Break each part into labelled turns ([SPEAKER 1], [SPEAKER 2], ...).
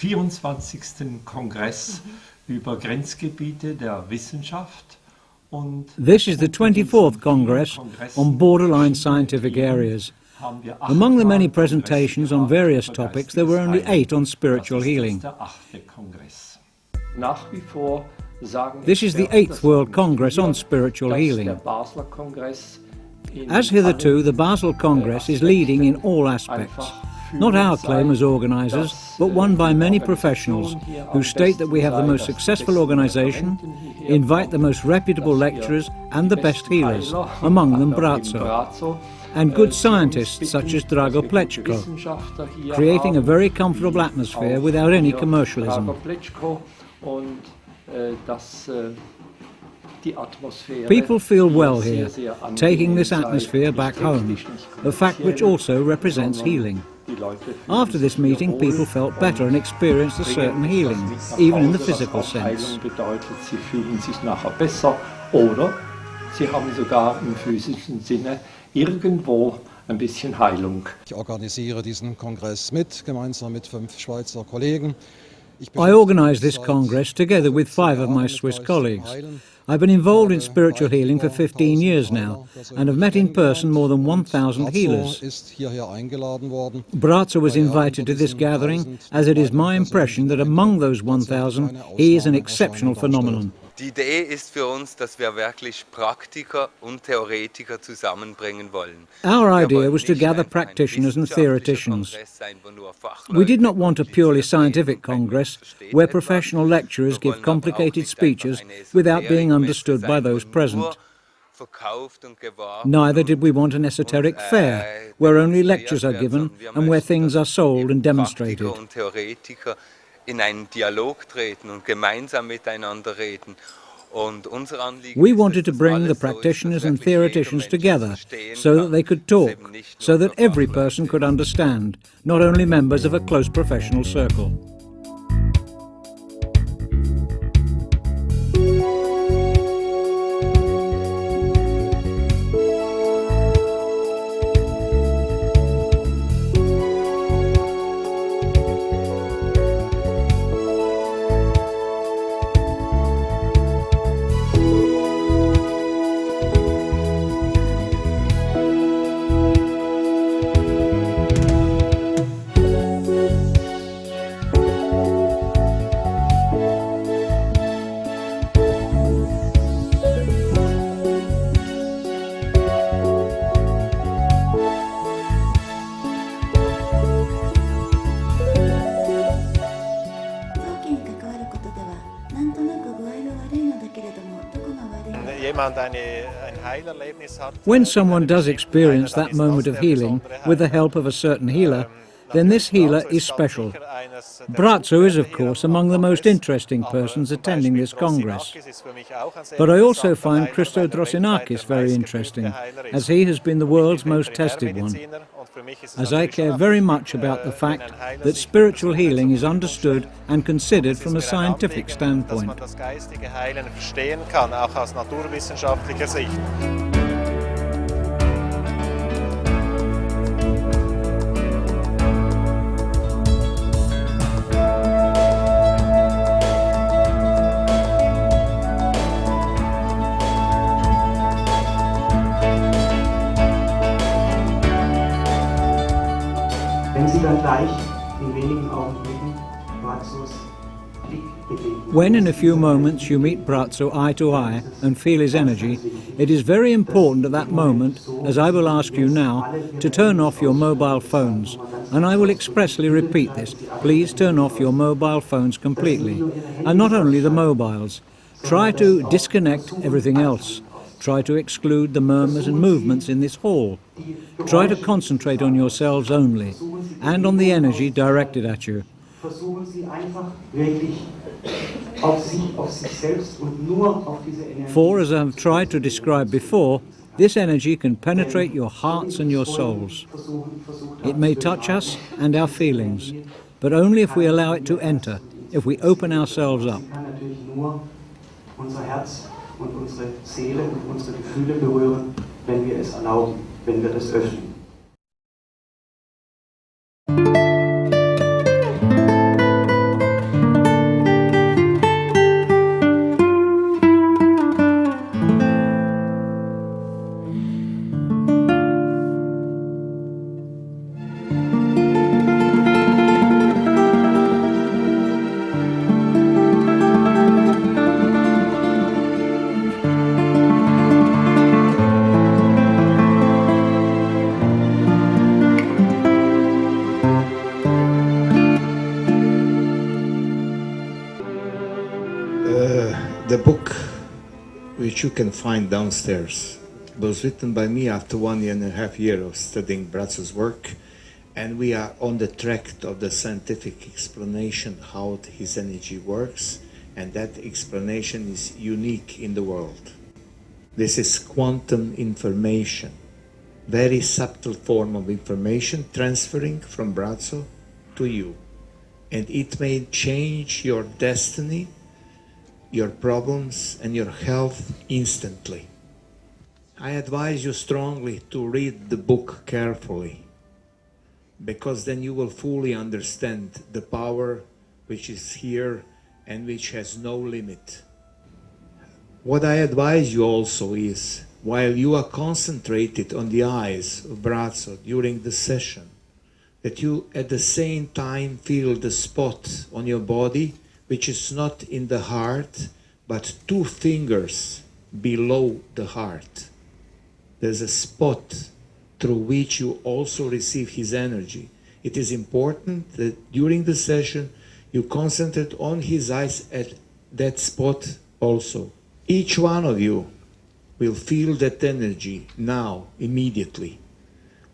[SPEAKER 1] 24. Kongress über Grenzgebiete der Wissenschaft.
[SPEAKER 2] This is the 24th Congress on borderline scientific areas. Among the many presentations on various topics, there were only 8 on spiritual healing. This is the 8th World Congress on spiritual healing. As hitherto, the Basel Congress is leading in all aspects. Not our claim as organisers, but one by many professionals who state that we have the most successful organisation, invite the most reputable lecturers and the best healers, among them Bratzo, and good scientists such as Drago, creating a very comfortable atmosphere without any commercialism. People feel well here, taking this atmosphere back home, a fact which also represents healing. After this meeting, people felt better and experienced a certain healing, even in the physical sense.
[SPEAKER 3] Ich organisiere diesen Kongress gemeinsam mit 5 Schweizer Kollegen.
[SPEAKER 2] I organise this Congress together with 5 of my Swiss colleagues. I've been involved in spiritual healing for 15 years now and have met in person more than 1,000 healers. Bratzo was invited to this gathering, as it is my impression that among those 1,000 he is an exceptional phenomenon.
[SPEAKER 4] Die Idee ist für uns, dass wir wirklich Praktiker und Theoretiker zusammenbringen wollen.
[SPEAKER 2] Our idea was to gather practitioners and theoreticians. We did not want a purely scientific congress where professional lecturers give complicated speeches without being understood by those present. Neither did we want an esoteric fair where only lectures are given and where things are sold and demonstrated.
[SPEAKER 4] In einen Dialog treten und gemeinsam miteinander reden.
[SPEAKER 2] We wanted to bring the practitioners and theoreticians together so that they could talk, so that every person could understand, not only members of a close professional circle. When someone does experience that moment of healing with the help of a certain healer, then this healer is special. Bratzo is, of course, among the most interesting persons attending this Congress. But I also find Christo Drosinakis very interesting, as he has been the world's most tested one. As I care very much about the fact that spiritual healing is understood and considered from a scientific standpoint. When in a few moments you meet Bratzo eye to eye and feel his energy, it is very important at that moment, as I will ask you now, to turn off your mobile phones. And I will expressly repeat this. Please turn off your mobile phones completely. And not only the mobiles. Try to disconnect everything else. Try to exclude the murmurs and movements in this hall. Try to concentrate on yourselves only, and on the energy directed at you. For, as I have tried to describe before, this energy can penetrate your hearts and your souls. It may touch us and our feelings, but only if we allow it to enter, if we open ourselves up.
[SPEAKER 5] Und unsere Seele und unsere Gefühle berühren, wenn wir es erlauben, wenn wir das öffnen.
[SPEAKER 6] The book, which you can find downstairs, was written by me after 1.5 years of studying Bratzo's work, and we are on the track of the scientific explanation how his energy works, and that explanation is unique in the world. This is quantum information, very subtle form of information transferring from Bratzo to you, and it may change your destiny, your problems, and your health instantly. I advise you strongly to read the book carefully, because then you will fully understand the power which is here and which has no limit. What I advise you also is, while you are concentrated on the eyes of Bratzo during the session, that you at the same time feel the spot on your body which is not in the heart, but 2 fingers below the heart. There's a spot through which you also receive his energy. It is important that during the session you concentrate on his eyes at that spot also. Each one of you will feel that energy now, immediately,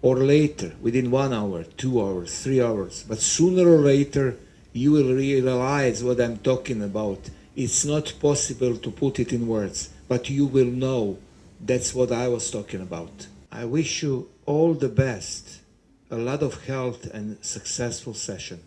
[SPEAKER 6] or later, within 1 hour, 2 hours, 3 hours, but sooner or later you will realize what I'm talking about. It's not possible to put it in words, but you will know that's what I was talking about. I wish you all the best, a lot of health and successful session.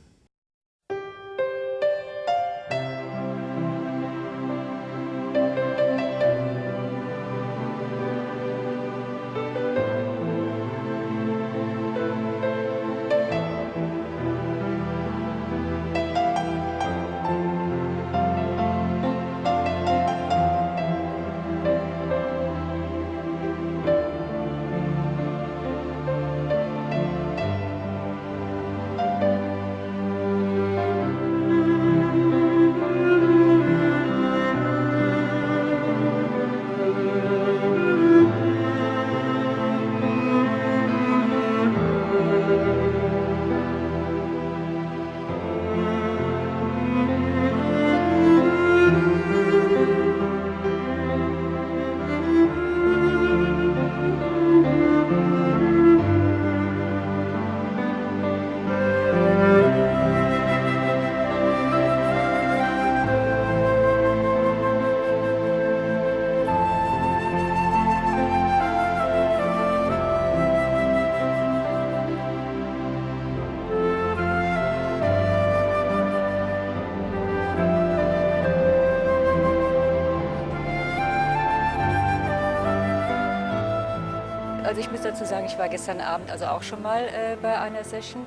[SPEAKER 7] Also ich muss dazu sagen, ich war gestern Abend also auch schon mal bei einer Session.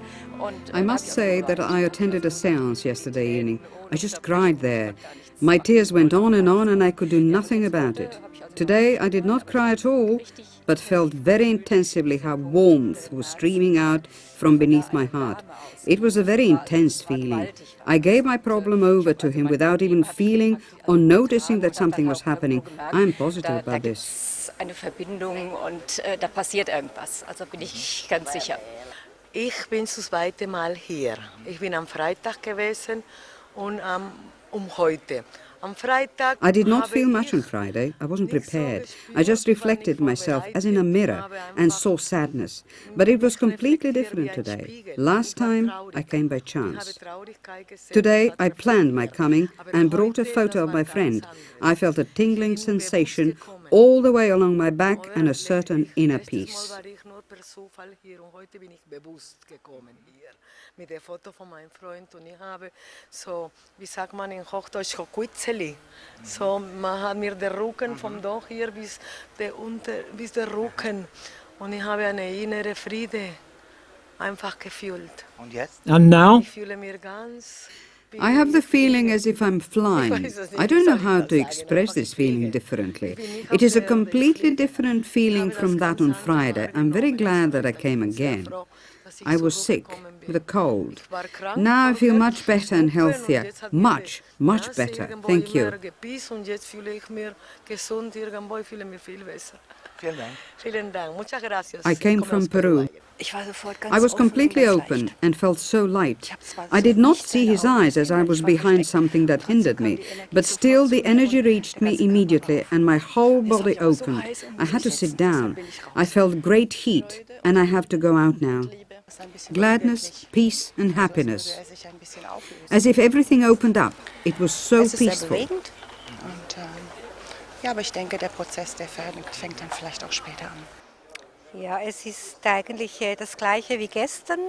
[SPEAKER 8] I must say that I attended a séance yesterday evening. I just cried there. My tears went on and I could do nothing about it. Today I did not cry at all, but felt very intensively how warmth was streaming out from beneath my heart. It was a very intense feeling. I gave my problem over to him without even feeling or noticing that something was happening. I am positive about this.
[SPEAKER 7] Eine Verbindung und da passiert irgendwas, also bin ich ganz sicher.
[SPEAKER 9] Ich bin das 2. Mal hier. Ich bin am Freitag gewesen und heute.
[SPEAKER 8] I did not feel much on Friday. I wasn't prepared. I just reflected myself as in a mirror and saw sadness. But it was completely different today. Last time I came by chance. Today I planned my coming and brought a photo of my friend. I felt a tingling sensation all the way along my back and a certain inner peace.
[SPEAKER 9] Heute bin ich bewusst gekommen hier mit dem Foto von meinem Freund und ich habe so, wie sagt man in Hochdeutsch, Kuitzeli. So, man hat mir den Rücken vom Dach hier bis der Rücken und ich habe eine innere Friede einfach gefühlt.
[SPEAKER 4] Und jetzt?
[SPEAKER 2] And now?
[SPEAKER 9] Ich fühle mir ganz
[SPEAKER 8] I have the feeling as if I'm flying. I don't know how to express this feeling differently. It is a completely different feeling from that on Friday. I'm very glad that I came again. I was sick with a cold. Now I feel much better and healthier. Much, much better. Thank you.
[SPEAKER 9] Vielen Dank.
[SPEAKER 8] I came from Peru. I was completely open and felt so light. I did not see his eyes as I was behind something that hindered me, but still the energy reached me immediately and my whole body opened. I had to sit down. I felt great heat and I have to go out now. Gladness, peace and happiness. As if everything opened up. It was so peaceful.
[SPEAKER 10] Ja, aber ich denke, der Prozess, der fängt dann vielleicht auch später an.
[SPEAKER 11] Ja, es ist eigentlich das Gleiche wie gestern.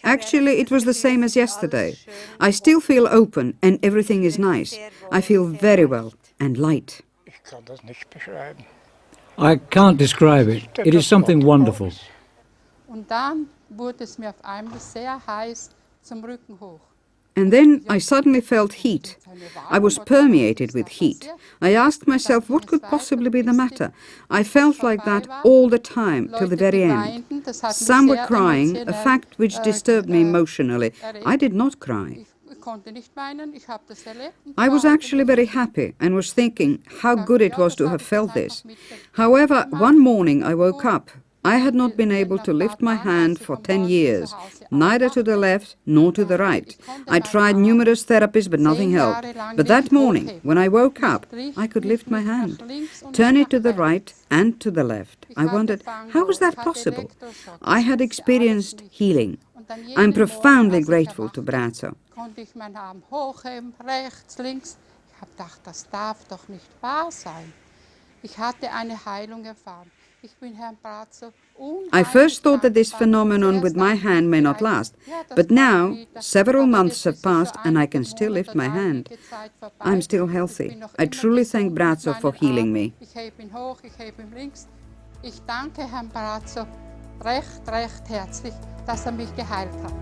[SPEAKER 8] Actually, it was the same as yesterday. I still feel open and everything is nice. I feel very well and light.
[SPEAKER 12] Ich kann das nicht beschreiben.
[SPEAKER 2] I can't describe it. It is something wonderful.
[SPEAKER 13] Und dann wurde es mir auf einmal sehr heiß zum Rücken hoch.
[SPEAKER 8] And then I suddenly felt heat. I was permeated with heat. I asked myself what could possibly be the matter. I felt like that all the time, till the very end. Some were crying, a fact which disturbed me emotionally. I did not cry. I was actually very happy and was thinking how good it was to have felt this. However, one morning I woke up. I had not been able to lift my hand for 10 years, neither to the left nor to the right. I tried numerous therapies, but nothing helped. But that morning, when I woke up, I could lift my hand, turn it to the right and to the left. I wondered, how was that possible? I had experienced healing. I'm profoundly grateful to Bratzo.
[SPEAKER 13] Konnte ich meinen Arm hochheben, rechts, links. Ich habe gedacht, das darf doch nicht wahr sein. Ich hatte eine Heilung erfahren.
[SPEAKER 8] I first thought that this phenomenon with my hand may not last, but now several months have passed and I can still lift my hand. I'm still healthy. I truly thank Bratzo for healing me.
[SPEAKER 13] Ich hebe ihn hoch, ich hebe ihn links. Ich danke Herrn Bratzo recht herzlich, dass mich geheilt hat.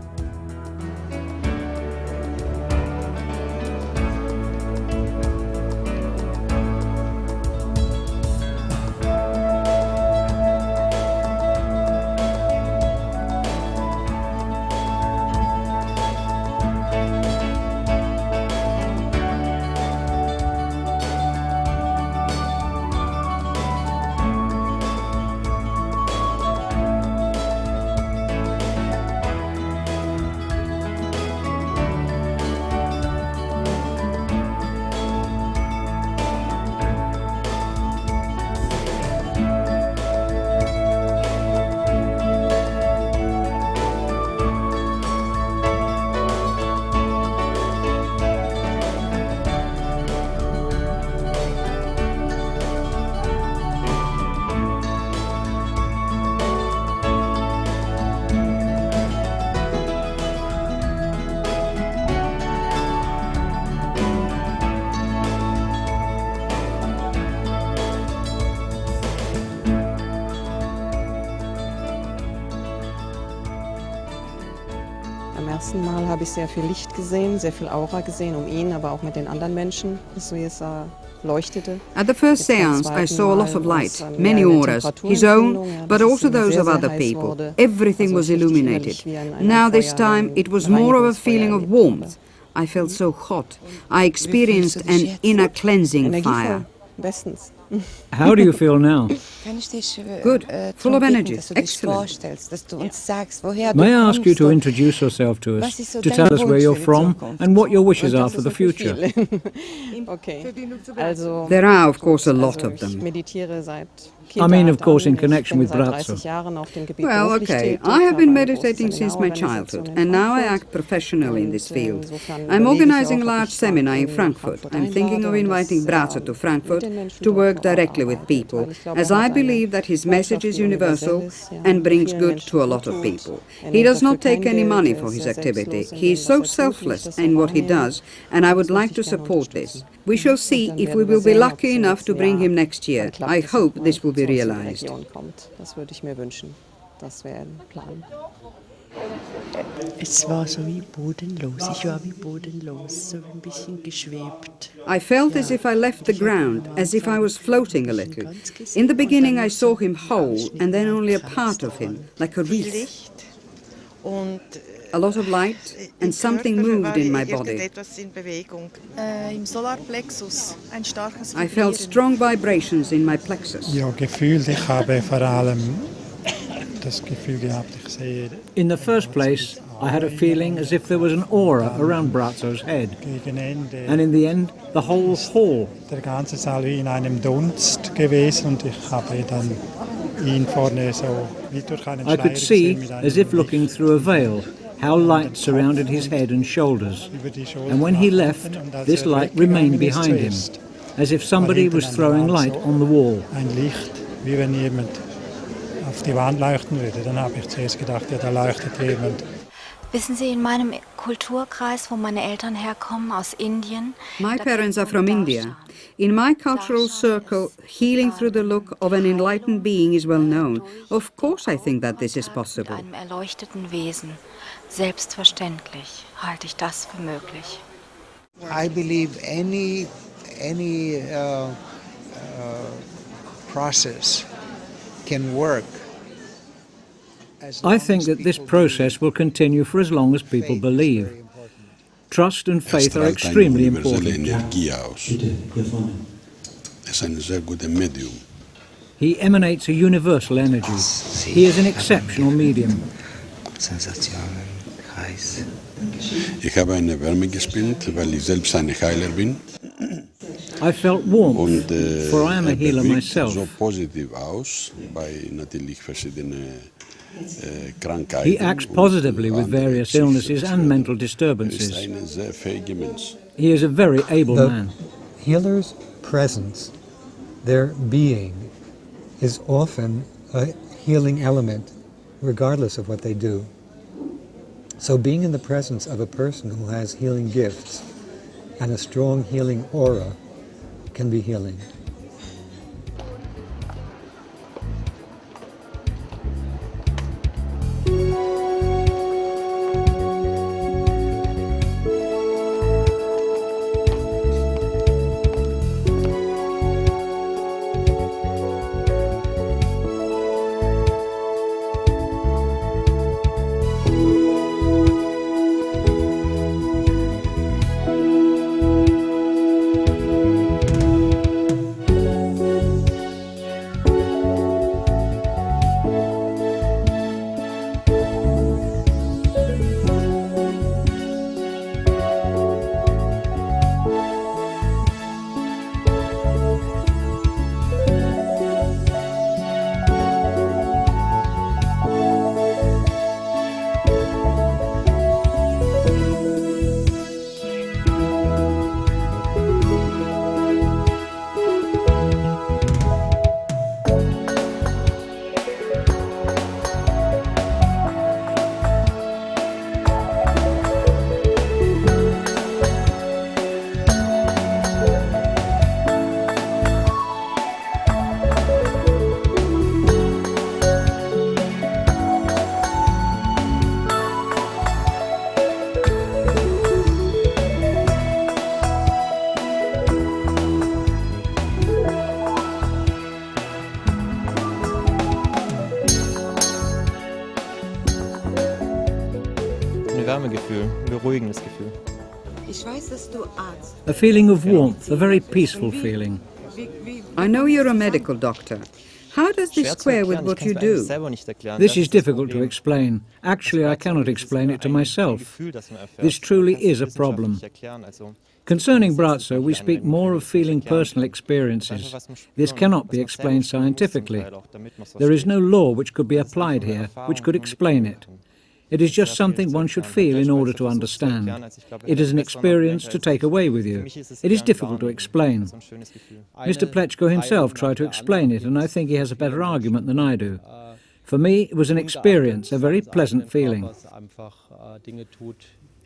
[SPEAKER 14] Beim ersten Mal habe ich sehr viel Licht gesehen, sehr viel Aura gesehen ihn, aber auch mit den anderen Menschen, so wie es leuchtete.
[SPEAKER 8] At the first seance, I saw a lot of light, many auras, his own, but also those of other people. Everything was illuminated. Now this time, it was more of a feeling of warmth. I felt so hot. I experienced an inner cleansing fire.
[SPEAKER 2] How do you feel now?
[SPEAKER 8] Good, full of energy, excellent.
[SPEAKER 2] May I ask you to introduce yourself to us, to tell us where you're from and what your wishes are for the future?
[SPEAKER 8] There are, of course, a lot of them.
[SPEAKER 2] I mean, of course, in connection with Bratzo.
[SPEAKER 8] Well, okay, I have been meditating since my childhood, and now I act professionally in this field. I'm organizing a large seminar in Frankfurt. I'm thinking of inviting Bratzo to Frankfurt to work directly with people, as I believe that his message is universal and brings good to a lot of people. He does not take any money for his activity. He is so selfless in what he does, and I would like to support this. We shall see if we will be lucky enough to bring him next year. I hope this will be realized.
[SPEAKER 14] Das würde ich mir wünschen. Das wäre ein Plan.
[SPEAKER 15] Es war so wie bodenlos. Ich war wie bodenlos, so ein bisschen geschwebt.
[SPEAKER 8] I felt as if I left the ground, as if I was floating a little. In the beginning I saw him whole, and then only a part of him, like a wreath. A lot of light, and something moved in my body.
[SPEAKER 10] Im Solarplexus, ein starkes
[SPEAKER 8] I felt strong vibrations in my plexus.
[SPEAKER 12] Ja, gefühlt, ich habe vor allem das Gefühl gehabt, ich sehe
[SPEAKER 2] In the first place, I had a feeling as if there was an aura around Bratzo's head.
[SPEAKER 12] gegen Ende
[SPEAKER 2] And in the end, the whole hall.
[SPEAKER 12] der ganze Saal wie in einem Dunst gewesen und ich habe dann ihn vorne so wie durch einen
[SPEAKER 2] I
[SPEAKER 12] Schleier
[SPEAKER 2] could see,
[SPEAKER 12] gesehen mit
[SPEAKER 2] as
[SPEAKER 12] einem
[SPEAKER 2] if looking through a veil, how light surrounded his head and shoulders. And when he left, this light remained behind him, as if somebody was throwing light on the wall.
[SPEAKER 12] ein Licht, wie wenn jemand auf die Wand leuchten würde. Dann habe ich zuerst gedacht, ja, da leuchtet jemand.
[SPEAKER 16] Wissen Sie, in meinem Kulturkreis, wo meine Eltern herkommen, aus Indien.
[SPEAKER 8] My parents are from India. In my cultural circle, healing through the look of an enlightened being is well known. Of course I think that this is possible.
[SPEAKER 16] Mit einem erleuchteten Wesen. Selbstverständlich halte ich das für möglich.
[SPEAKER 17] I believe any process can work.
[SPEAKER 2] I think that this process will continue for as long as people believe. Trust and faith are extremely important. He emanates a universal energy. He is an exceptional medium.
[SPEAKER 18] Ich habe eine Wärme gespürt, weil ich selbst ein Heiler bin.
[SPEAKER 2] I felt warmth, for I am a healer myself.
[SPEAKER 18] So positiv aus bei natürlich verschiedenen Krankheiten.
[SPEAKER 2] He acts positively with various illnesses and mental disturbances.
[SPEAKER 18] Er ist ein sehr fähiger Mensch.
[SPEAKER 2] He is a very able man.
[SPEAKER 19] Healer's presence, their being, is often a healing element, regardless of what they do. So being in the presence of a person who has healing gifts and a strong healing aura can be healing.
[SPEAKER 20] beruhigendes Gefühl.
[SPEAKER 2] A feeling of warmth, a very peaceful feeling.
[SPEAKER 8] I know you're a medical doctor. How does this square with what you do?
[SPEAKER 2] This is difficult to explain. Actually, I cannot explain it to myself. This truly is a problem. Concerning Bratzo, we speak more of feeling personal experiences. This cannot be explained scientifically. There is no law which could be applied here, which could explain it. It is just something one should feel in order to understand. It is an experience to take away with you. It is difficult to explain. Mr. Plechko himself tried to explain it, and I think he has a better argument than I do. For me, it was an experience, a very pleasant feeling.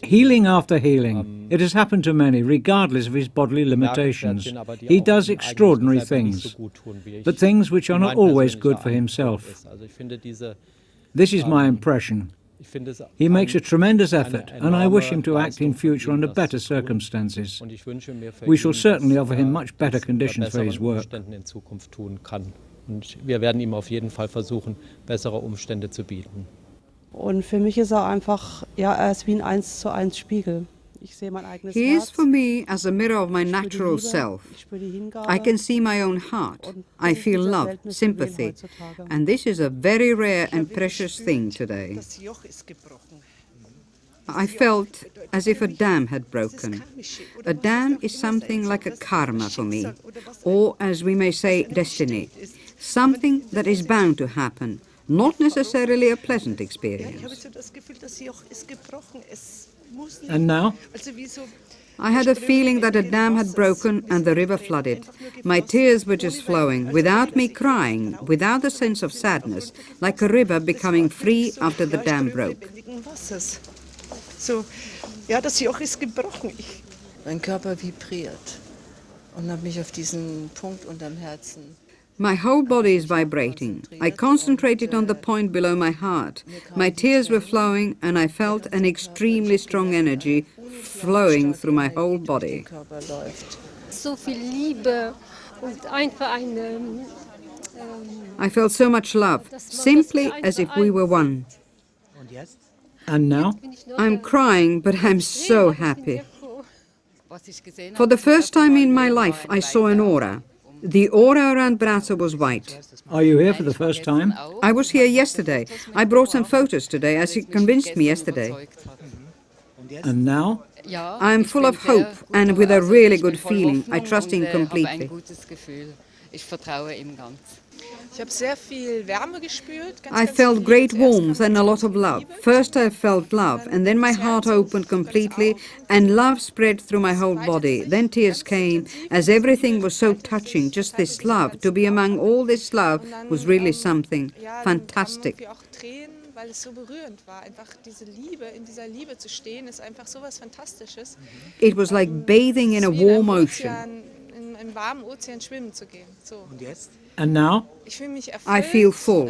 [SPEAKER 2] Healing after healing. It has happened to many, regardless of his bodily limitations. He does extraordinary things, but things which are not always good for himself. This is my impression. He makes a tremendous effort, and I wish him to act in future under better circumstances. We shall certainly offer him much better conditions for his work.
[SPEAKER 21] Wir werden ihm auf jeden Fall versuchen, bessere Umstände zu bieten.
[SPEAKER 14] Und für mich ist er einfach, ja, er ist wie ein 1:1 Spiegel.
[SPEAKER 8] He is for me as a mirror of my natural self. I can see my own heart. I feel love, sympathy. And this is a very rare and precious thing today. I felt as if a dam had broken. A dam is something like a karma for me, or as we may say, destiny. Something that is bound to happen, not necessarily a pleasant experience.
[SPEAKER 2] And now?
[SPEAKER 8] I had a feeling that a dam had broken and the river flooded. My tears were just flowing, without me crying, without a sense of sadness, like a river becoming free after the dam broke.
[SPEAKER 1] So, ja, das Joch ist gebrochen. Mein Körper vibriert und habe mich auf diesen Punkt unterm Herzen.
[SPEAKER 8] My whole body is vibrating. I concentrated on the point below my heart. My tears were flowing and I felt an extremely strong energy flowing through my whole body.
[SPEAKER 22] So viel Liebe und einfach eine
[SPEAKER 8] I felt so much love, simply as if we were one.
[SPEAKER 2] And now?
[SPEAKER 8] I'm crying, but I'm so happy. For the first time in my life, I saw an aura. The aura around Bratzo was white.
[SPEAKER 2] Are you here for the first time?
[SPEAKER 8] I was here yesterday. I brought some photos today, as he convinced me yesterday.
[SPEAKER 2] And now?
[SPEAKER 8] I'm full of hope and with a really good feeling. I trust him completely. I felt great warmth and a lot of love. First I felt love, and then my heart opened completely, and love spread through my whole body. Then tears came, as everything was so touching, just this love. To be among all this love was really something fantastic.
[SPEAKER 1] Weil es so berührend war, einfach diese Liebe, in dieser Liebe zu stehen, ist einfach so was Fantastisches.
[SPEAKER 8] It was like bathing in a warm ocean.
[SPEAKER 1] Im warmen Ozean schwimmen zu gehen. So.
[SPEAKER 2] Und jetzt? And now?
[SPEAKER 8] I feel full,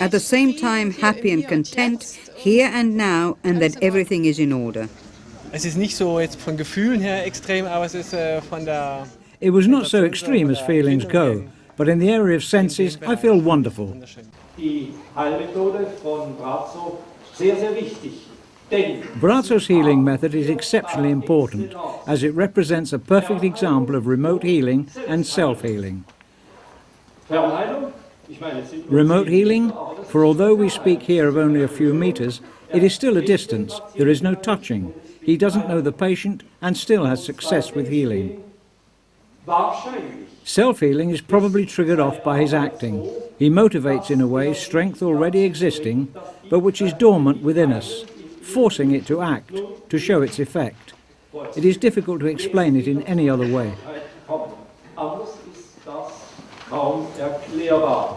[SPEAKER 8] at the same time happy and content, here and now, and that everything is in order.
[SPEAKER 20] Es ist nicht so jetzt von Gefühlen her extrem, aber es ist von der...
[SPEAKER 2] It was not so extreme as feelings go, but in the area of senses, I feel wonderful.
[SPEAKER 5] Die Heilmethode von Bratzo sehr, sehr wichtig.
[SPEAKER 2] Bratzo's healing method is exceptionally important, as it represents a perfect example of remote healing and self-healing. Remote healing, for although we speak here of only a few meters, it is still a distance. There is no touching. He doesn't know the patient and still has success with healing. Self-healing is probably triggered off by his acting. He motivates in a way strength already existing, but which is dormant within us, forcing it to act, to show its effect. It is difficult to explain it in any other way.
[SPEAKER 5] Kaum erklärbar.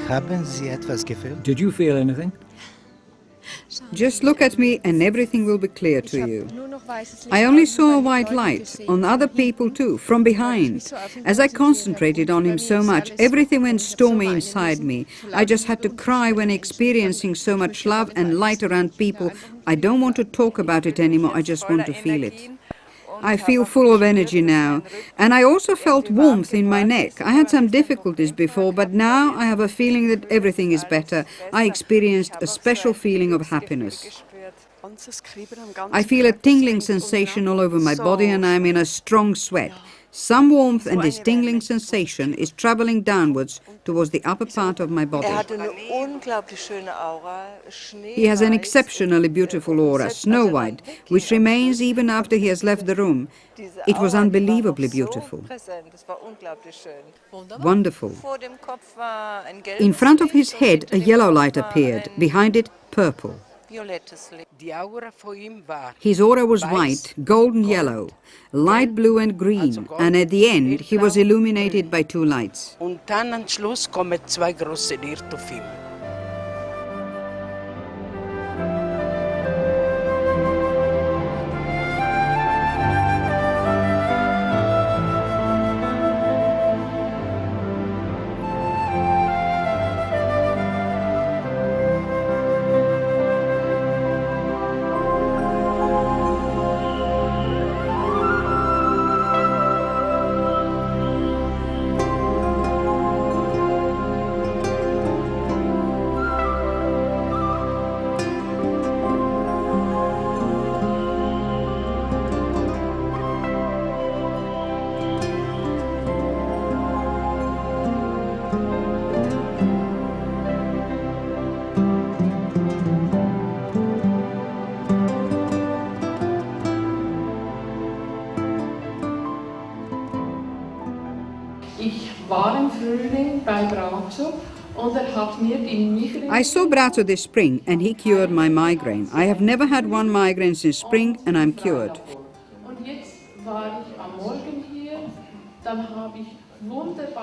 [SPEAKER 17] Haben Sie etwas gefühlt?
[SPEAKER 2] Did you feel anything?
[SPEAKER 8] Just look at me and everything will be clear to you. I only saw a white light, on other people too, from behind. As I concentrated on him so much, everything went stormy inside me. I just had to cry when experiencing so much love and light around people. I don't want to talk about it anymore, I just want to feel it. I feel full of energy now, and I also felt warmth in my neck. I had some difficulties before, but now I have a feeling that everything is better. I experienced a special feeling of happiness. I feel a tingling sensation all over my body and I'm in a strong sweat. Some warmth and this tingling sensation is traveling downwards towards the upper part of my body. He has an exceptionally beautiful aura, snow white, which remains even after he has left the room. It was unbelievably beautiful. Wonderful. In front of his head, a yellow light appeared, behind it, purple. His aura was white, golden yellow, light blue and green, and at the end he was illuminated by two lights. I saw Bratzo this spring and he cured my migraine. I have never had one migraine since spring and I'm cured.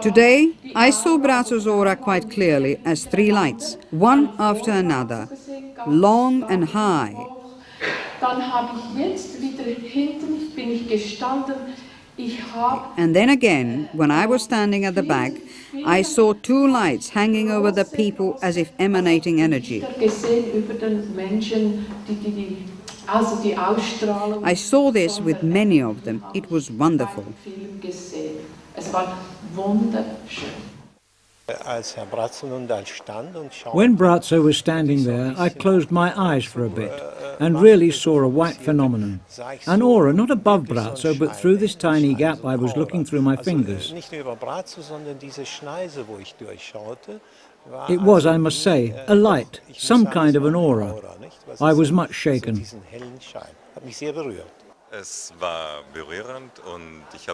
[SPEAKER 8] Today, I saw Bratzo's aura quite clearly as three lights, one after another, long and high. And then again, when I was standing at the back, I saw two lights hanging over the people as if emanating energy. I saw this with many of them. It was wonderful.
[SPEAKER 2] When Bratzo was standing there, I closed my eyes for a bit and really saw a white phenomenon. An aura not above Bratzo, but through this tiny gap I was looking through my fingers. It was, I must say, a light, some kind of an aura. I was much shaken.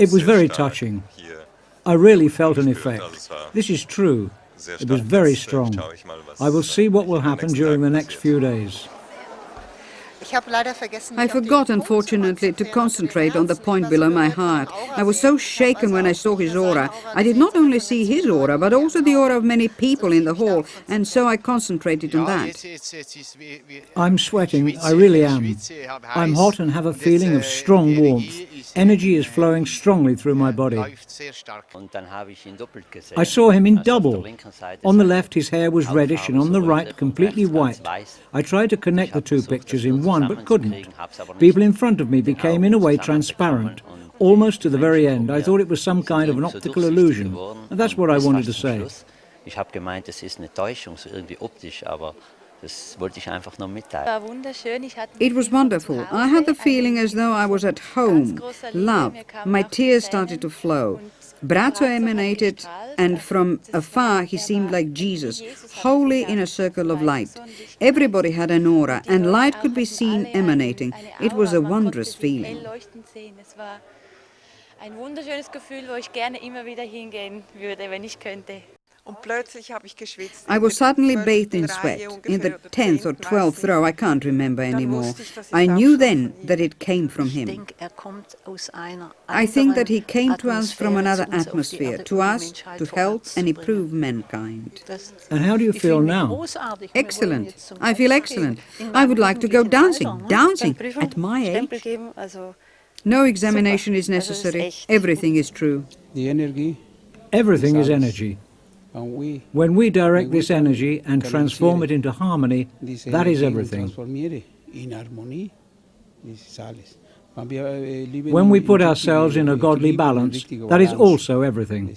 [SPEAKER 2] It was very touching. I really felt an effect. This is true. It was very strong. I will see what will happen during the next few days.
[SPEAKER 8] I forgot, unfortunately, to concentrate on the point below my heart. I was so shaken when I saw his aura. I did not only see his aura, but also the aura of many people in the hall, and so I concentrated on that.
[SPEAKER 2] I'm sweating, I really am. I'm hot and have a feeling of strong warmth. Energy is flowing strongly through my body. I saw him in double. On the left his hair was reddish and on the right completely white. I tried to connect the two pictures in one but couldn't. People in front of me became in a way transparent. Almost to the very end I thought it was some kind of an optical illusion. And that's what I wanted to say.
[SPEAKER 8] It was wonderful. I had the feeling as though I was at home. Love. My tears started to flow. Bratzo emanated, and from afar he seemed like Jesus, wholly in a circle of light. Everybody had an aura, and light could be seen emanating. It was a wondrous feeling. I was suddenly bathed in sweat, in the 10th or 12th row, I can't remember anymore. I knew then that it came from him. I think that he came to us from another atmosphere, to us to help and improve mankind.
[SPEAKER 2] And how do you feel now?
[SPEAKER 8] Excellent. I feel excellent. I would like to go dancing at my age. No examination is necessary. Everything is true.
[SPEAKER 18] The energy.
[SPEAKER 2] Everything is energy. When we direct this energy and transform it into harmony, that is everything. When we put ourselves in a godly balance, that is also everything.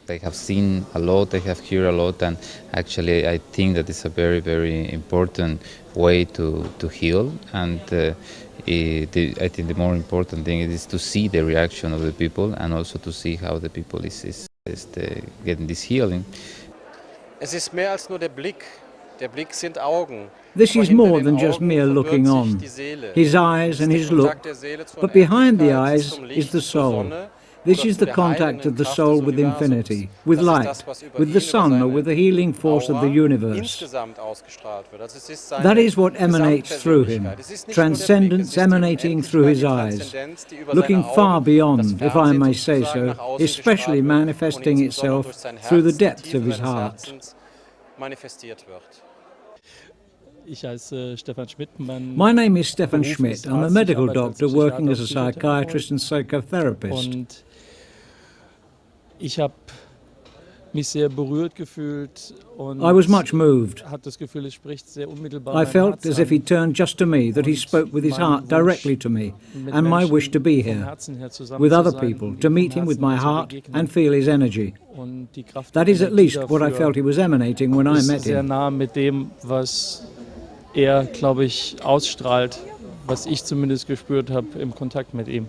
[SPEAKER 3] I have seen a lot, I have heard a lot, and actually I think that it's a very, very important way to heal. And I think the more important thing is to see the reaction of the people and also to see how the people is getting this healing.
[SPEAKER 6] Es ist mehr als nur der Blick. Der Blick sind Augen.
[SPEAKER 2] This is more than just mere looking on. His eyes and his look, but behind the eyes is the soul. This is the contact of the soul with infinity, with light, with the sun, or with the healing force of the universe. That is what emanates through him, transcendence emanating through his eyes, looking far beyond, if I may say so, especially manifesting itself through the depths of his heart. My name is Stefan Schmidt. I'm a medical doctor working as a psychiatrist and psychotherapist. I was much moved. I felt as if he turned just to me, that he spoke with his heart directly to me, and my wish to be here, with other people, to meet him with my heart and feel his energy. That is at least what I felt he was emanating when I met him.
[SPEAKER 23] Glaube ich, ausstrahlt, was ich zumindest gespürt habe im Kontakt mit ihm.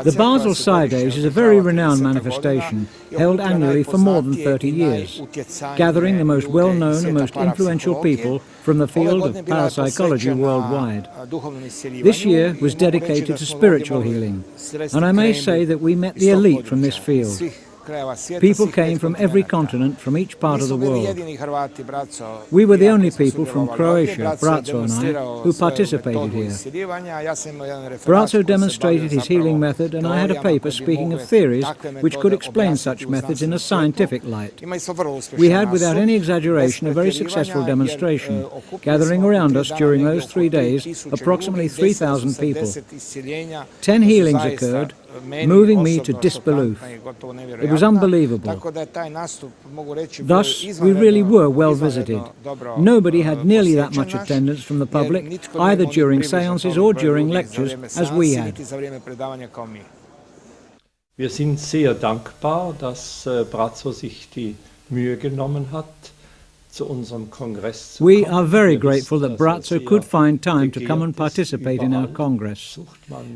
[SPEAKER 2] The Basel Psi Days is a very renowned manifestation, held annually for more than 30 years, gathering the most well-known and most influential people from the field of parapsychology worldwide. This year was dedicated to spiritual healing, and I may say that we met the elite from this field. People came from every continent, from each part of the world. We were the only people from Croatia, Bratzo and I, who participated here. Bratzo demonstrated his healing method, and I had a paper speaking of theories which could explain such methods in a scientific light. We had, without any exaggeration, a very successful demonstration, gathering around us during those 3 days approximately 3,000 people. 10 healings occurred, moving me to disbelief. It was unbelievable. Thus, we really were well visited. Nobody had nearly that much attendance from the public, either during seances or during lectures, as we had.
[SPEAKER 23] Wir sind sehr dankbar, dass Bratzo sich die Mühe genommen hat,
[SPEAKER 2] We are very grateful that Bratzo could find time to come and participate in our Congress.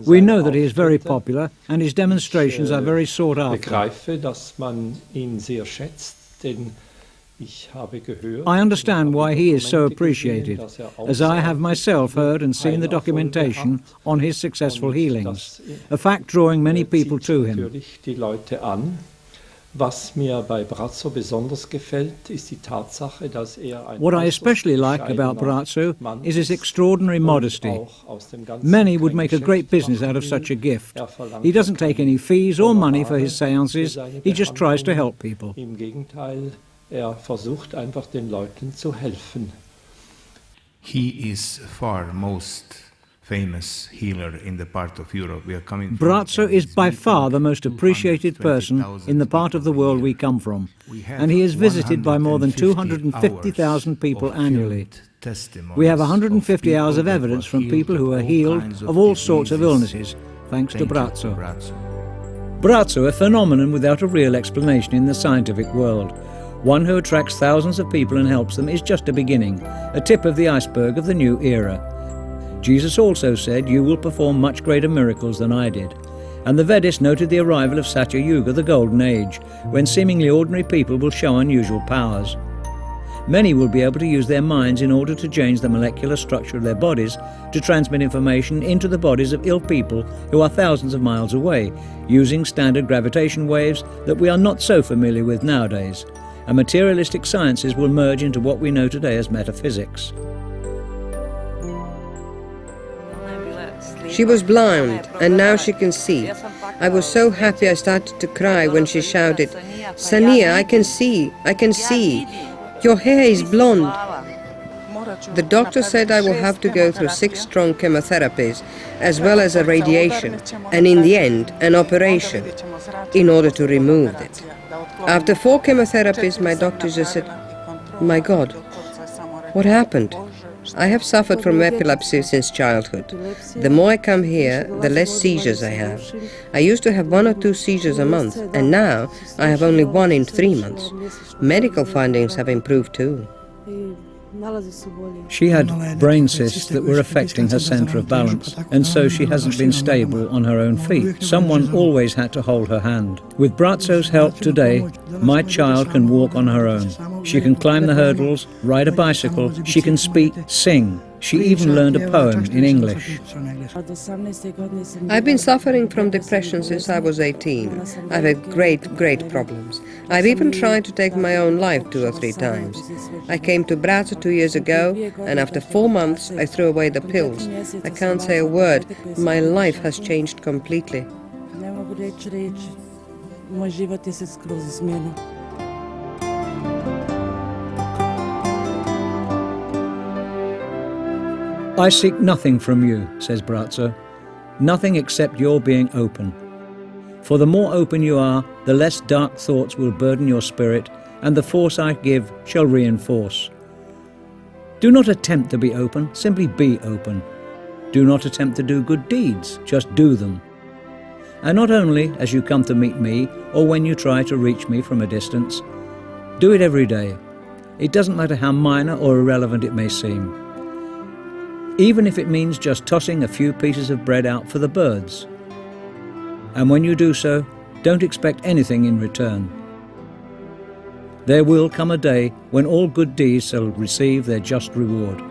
[SPEAKER 2] We know that he is very popular and his demonstrations are very sought after. I understand why he is so appreciated, as I have myself heard and seen the documentation on his successful healings, a fact drawing many people to him. What I especially like about Bratzo is his extraordinary modesty. Many would make a great business out of such a gift. He doesn't take any fees or money for his seances, he just tries to help people.
[SPEAKER 4] He is far most famous healer in the part of Europe we are coming from.
[SPEAKER 2] Bratzo is by far the most appreciated person in the part of the world we come from, and he is visited by more than 250,000 people annually. We have 150 hours of evidence from people who are healed of all sorts of illnesses, thanks to Bratzo. Bratzo, a phenomenon without a real explanation in the scientific world. One who attracts thousands of people and helps them is just a beginning, a tip of the iceberg of the new era. Jesus also said, "You will perform much greater miracles than I did." And the Vedas noted the arrival of Satya Yuga, the Golden Age, when seemingly ordinary people will show unusual powers. Many will be able to use their minds in order to change the molecular structure of their bodies to transmit information into the bodies of ill people who are thousands of miles away, using standard gravitation waves that we are not so familiar with nowadays. And materialistic sciences will merge into what we know today as metaphysics.
[SPEAKER 7] She was blind, and now she can see. I was so happy I started to cry when she shouted, "Sania, I can see, I can see. Your hair is blonde." The doctor said I will have to go through 6 strong chemotherapies, as well as a radiation, and in the end, an operation, in order to remove it. After 4 chemotherapies, my doctor just said, "My God, what happened?" I have suffered from epilepsy since childhood. The more I come here, the less seizures I have. I used to have 1 or 2 seizures a month, and now I have only 1 in 3 months. Medical findings have improved too.
[SPEAKER 2] She had brain cysts that were affecting her centre of balance, and so she hasn't been stable on her own feet. Someone always had to hold her hand. With Bratzo's help today, my child can walk on her own. She can climb the hurdles, ride a bicycle, she can speak, sing. She even learned a poem in English.
[SPEAKER 7] I've been suffering from depression since I was 18. I've had great problems. I've even tried to take my own life 2 or 3 times. I came to Bratzo 2 years ago, and after 4 months I threw away the pills. I can't say a word. My life has changed completely.
[SPEAKER 2] I seek nothing from you, says Bratzo, nothing except your being open. For the more open you are, the less dark thoughts will burden your spirit, and the force I give shall reinforce. Do not attempt to be open, simply be open. Do not attempt to do good deeds, just do them. And not only as you come to meet me, or when you try to reach me from a distance, do it every day. It doesn't matter how minor or irrelevant it may seem. Even if it means just tossing a few pieces of bread out for the birds. And when you do so, don't expect anything in return. There will come a day when all good deeds shall receive their just reward.